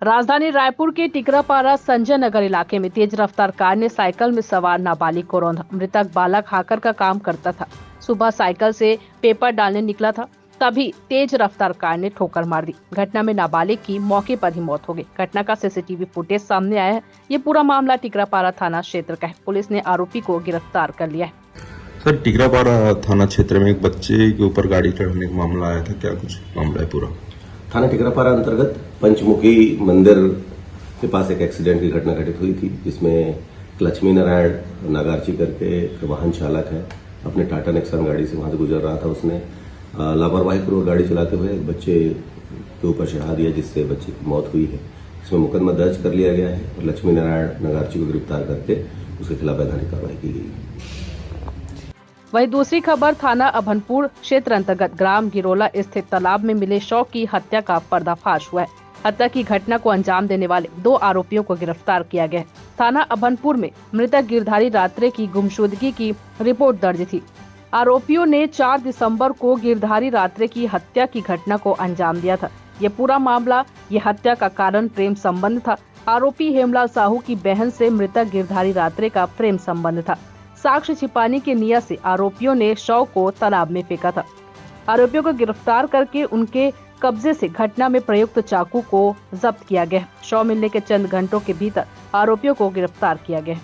राजधानी रायपुर के टिकरापारा संजय नगर इलाके में तेज रफ्तार कार ने साइकिल में सवार नाबालिग को रौंदा। मृतक बालक हाकर का काम करता था। सुबह साइकिल से पेपर डालने निकला था, तभी तेज रफ्तार कार ने ठोकर मार दी। घटना में नाबालिग की मौके पर ही मौत हो गई। घटना का सीसीटीवी फुटेज सामने आया है। ये पूरा मामला टिकरापारा थाना क्षेत्र का है। पुलिस ने आरोपी को गिरफ्तार कर लिया है। सर, टिकरापारा थाना क्षेत्र में एक बच्चे के ऊपर गाड़ी चढ़ने का मामला आया था, क्या कुछ मामला है पूरा? थाना टिकरापारा अंतर्गत पंचमुखी मंदिर के पास एक एक्सीडेंट की घटना घटित हुई थी, जिसमें लक्ष्मी नारायण नागार्ची करके वाहन चालक है, अपने टाटा नेक्सन गाड़ी से वहां से गुजर रहा था। उसने लापरवाही पूर्वक गाड़ी चलाते हुए बच्चे के ऊपर चढ़ा दिया, जिससे बच्चे की मौत हुई है। इसमें मुकदमा दर्ज कर लिया गया है और लक्ष्मी नारायण नागार्ची को गिरफ्तार करके उसके खिलाफ वैधानिक कार्रवाई की गई है। वहीं दूसरी खबर, थाना अभनपुर क्षेत्र अंतर्गत ग्राम गिरोला स्थित तालाब में मिले शव की हत्या का पर्दाफाश हुआ है। हत्या की घटना को अंजाम देने वाले 2 आरोपियों को गिरफ्तार किया गया है। थाना अभनपुर में मृतक गिरधारी रात्रे की गुमशुदगी की रिपोर्ट दर्ज थी। आरोपियों ने 4 दिसंबर को गिरधारी रात्रे की हत्या की घटना को अंजाम दिया था। ये पूरा मामला, ये हत्या का कारण प्रेम संबंध था। आरोपी हेमलाल साहू की बहन से मृतक गिरधारी रात्रे का प्रेम संबंध था। साक्ष्य छिपाने की नियत से आरोपियों ने शव को तालाब में फेंका था। आरोपियों को गिरफ्तार करके उनके कब्जे से घटना में प्रयुक्त चाकू को जब्त किया गया। शव मिलने के चंद घंटों के भीतर आरोपियों को गिरफ्तार किया गया।